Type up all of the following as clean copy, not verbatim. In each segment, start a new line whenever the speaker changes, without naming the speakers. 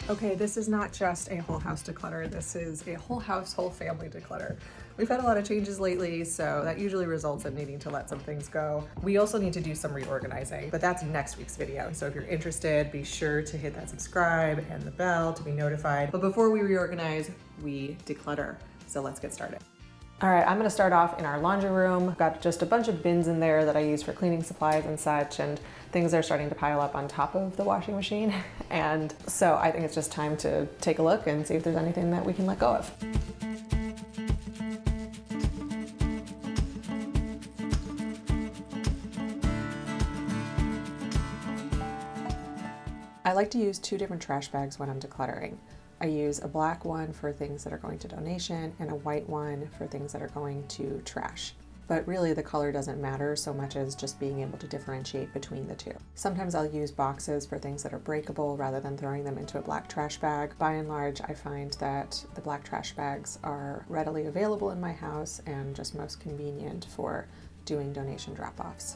Okay, this is not just a whole house declutter, this is a whole house, whole family declutter. We've had a lot of changes lately, so that usually results in needing to let some things go. We also need to do some reorganizing, but that's next week's video. So if you're interested, be sure to hit that subscribe and the bell to be notified. But before we reorganize, we declutter. So let's get started. All right, I'm gonna start off in our laundry room. I've got just a bunch of bins in there that I use for cleaning supplies and such, and things are starting to pile up on top of the washing machine. And so I think it's just time to take a look and see if there's anything that we can let go of. I like to use two different trash bags when I'm decluttering. I use a black one for things that are going to donation and a white one for things that are going to trash. But really the color doesn't matter so much as just being able to differentiate between the two. Sometimes I'll use boxes for things that are breakable rather than throwing them into a black trash bag. By and large, I find that the black trash bags are readily available in my house and just most convenient for doing donation drop-offs.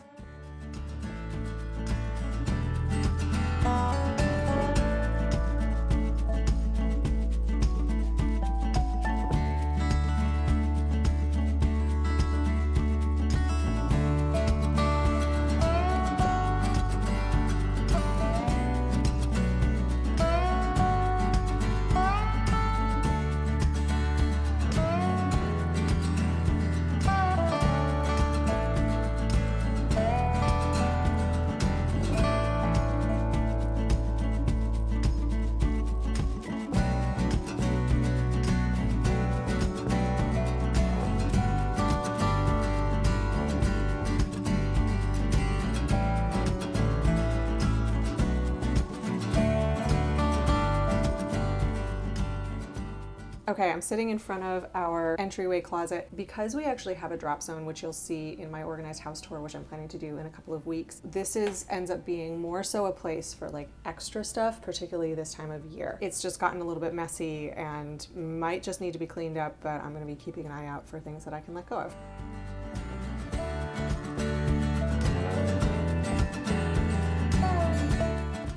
Okay, I'm sitting in front of our entryway closet. Because we actually have a drop zone, which you'll see in my organized house tour, which I'm planning to do in a couple of weeks, this ends up being more so a place for like extra stuff, particularly this time of year. It's just gotten a little bit messy and might just need to be cleaned up, but I'm gonna be keeping an eye out for things that I can let go of.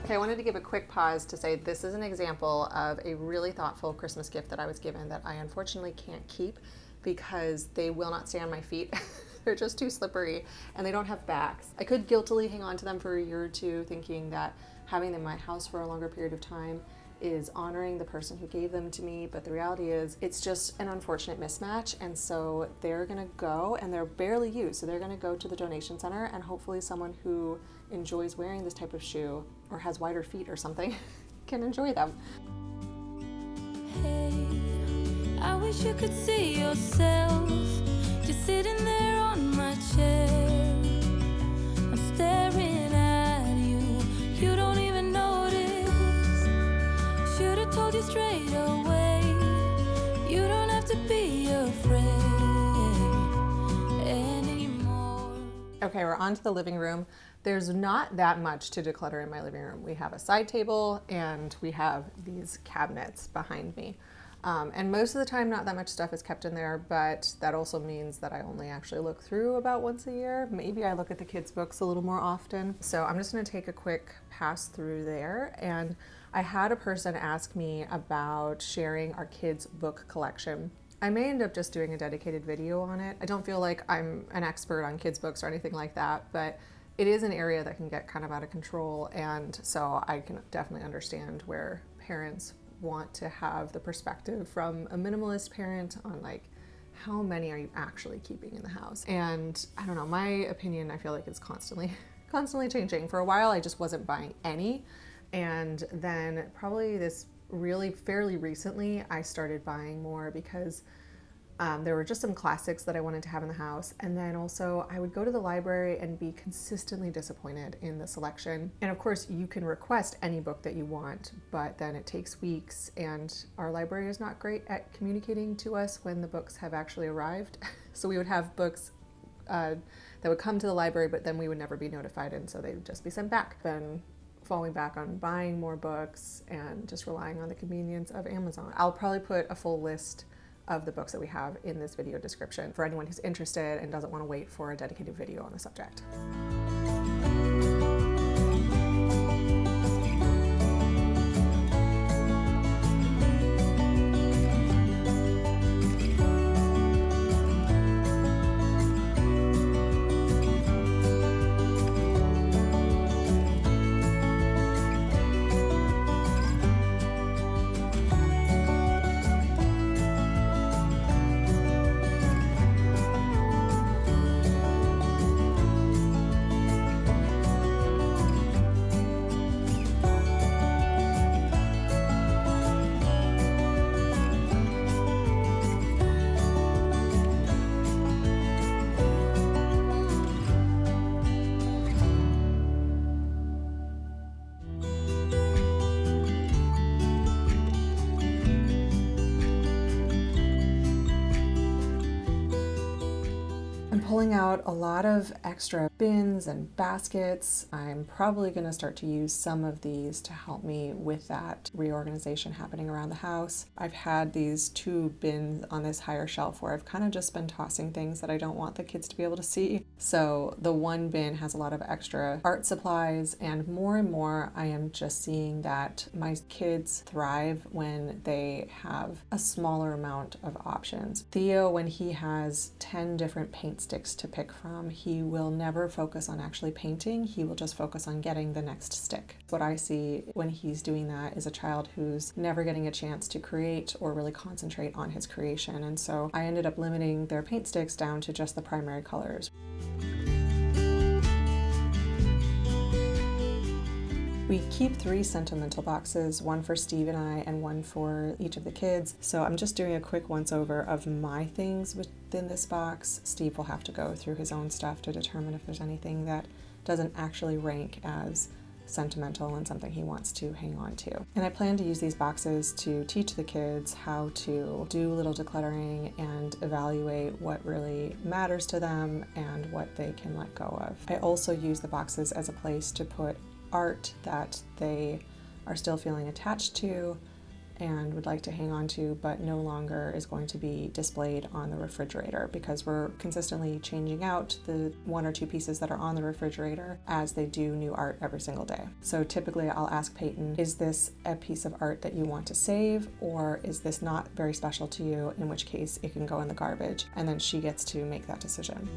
Okay, I wanted to give a quick pause to say this is an example of a really thoughtful Christmas gift that I was given that I unfortunately can't keep because they will not stay on my feet. They're just too slippery and they don't have backs. I could guiltily hang on to them for a year or two thinking that having them in my house for a longer period of time is honoring the person who gave them to me, but the reality is it's just an unfortunate mismatch, and so they're gonna go, and they're barely used, so they're gonna go to the donation center, and hopefully someone who enjoys wearing this type of shoe or has wider feet or something can enjoy them.
Hey, I wish you could see yourself just sitting there on my chair. I'm staring at you, you don't even notice. Should've told you straight away, you don't have to be afraid anymore. Okay, we're on to the living room. There's not that much to declutter in my living room. We have a side table and we have these cabinets behind me. And most of the time, not that much stuff is kept in there, but that also means that I only actually look through about once a year. Maybe I look at the kids' books a little more often. So I'm just gonna take a quick pass through there. And I had a person ask me about sharing our kids' book collection. I may end up just doing a dedicated video on it. I don't feel like I'm an expert on kids' books or anything like that, but it is an area that can get kind of out of control. And so I can definitely understand where parents want to have the perspective from a minimalist parent on like, how many are you actually keeping in the house? And I don't know, my opinion, I feel like it's constantly changing. For a while, I just wasn't buying any. And then probably this really fairly recently, I started buying more because there were just some classics that I wanted to have in the house. And then also I would go to the library and be consistently disappointed in the selection. And of course you can request any book that you want, but then it takes weeks and our library is not great at communicating to us when the books have actually arrived. So we would have books that would come to the library, but then we would never be notified. And so they would just be sent back. Then falling back on buying more books and just relying on the convenience of Amazon. I'll probably put a full list of the books that we have in this video description for anyone who's interested and doesn't want to wait for a dedicated video on the subject. pulling out a lot of extra bins and baskets. I'm probably going to start to use some of these to help me with that reorganization happening around the house. I've had these 2 bins on this higher shelf where I've kind of just been tossing things that I don't want the kids to be able to see. So the 1 bin has a lot of extra art supplies, and more I am just seeing that my kids thrive when they have a smaller amount of options. Theo, when he has 10 different paint sticks to pick from, he will never focus on actually painting. He will just focus on getting the next stick. What I see when he's doing that is a child who's never getting a chance to create or really concentrate on his creation. And so I ended up limiting their paint sticks down to just the primary colors. We keep 3 Sentimental boxes, 1 for Steve and I and 1 for each of the kids. So I'm just doing a quick once over of my things within this box. Steve will have to go through his own stuff to determine if there's anything that doesn't actually rank as sentimental and something he wants to hang on to. And I plan to use these boxes to teach the kids how to do little decluttering and evaluate what really matters to them and what they can let go of. I also use the boxes as a place to put art that they are still feeling attached to and would like to hang on to, but no longer is going to be displayed on the refrigerator, because we're consistently changing out the 1 or 2 pieces that are on the refrigerator as they do new art every single day. So typically I'll ask Peyton, is this a piece of art that you want to save, or is this not very special to you, in which case it can go in the garbage, and then she gets to make that decision.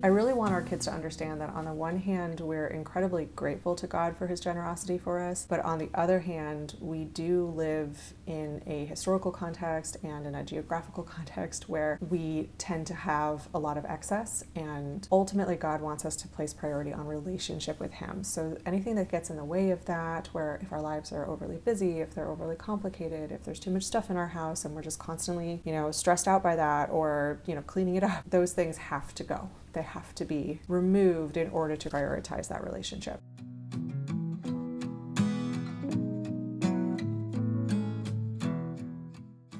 I really want our kids to understand that on the one hand, we're incredibly grateful to God for his generosity for us, but on the other hand, we do live in a historical context and in a geographical context where we tend to have a lot of excess, and ultimately God wants us to place priority on relationship with him. So anything that gets in the way of that, where if our lives are overly busy, if they're overly complicated, if there's too much stuff in our house and we're just constantly, stressed out by that, or, cleaning it up, those things have to go. They have to be removed in order to prioritize that relationship.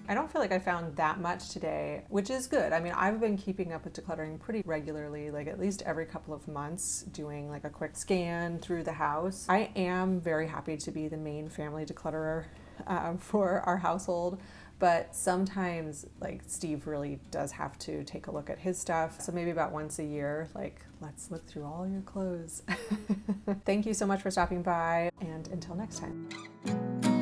I don't feel like I found that much today, which is good. I mean, I've been keeping up with decluttering pretty regularly, like at least every couple of months, doing like a quick scan through the house. I am very happy to be the main family declutterer for our household. But sometimes, like, Steve really does have to take a look at his stuff. So maybe about once a year, let's look through all your clothes. Thank you so much for stopping by, and until next time.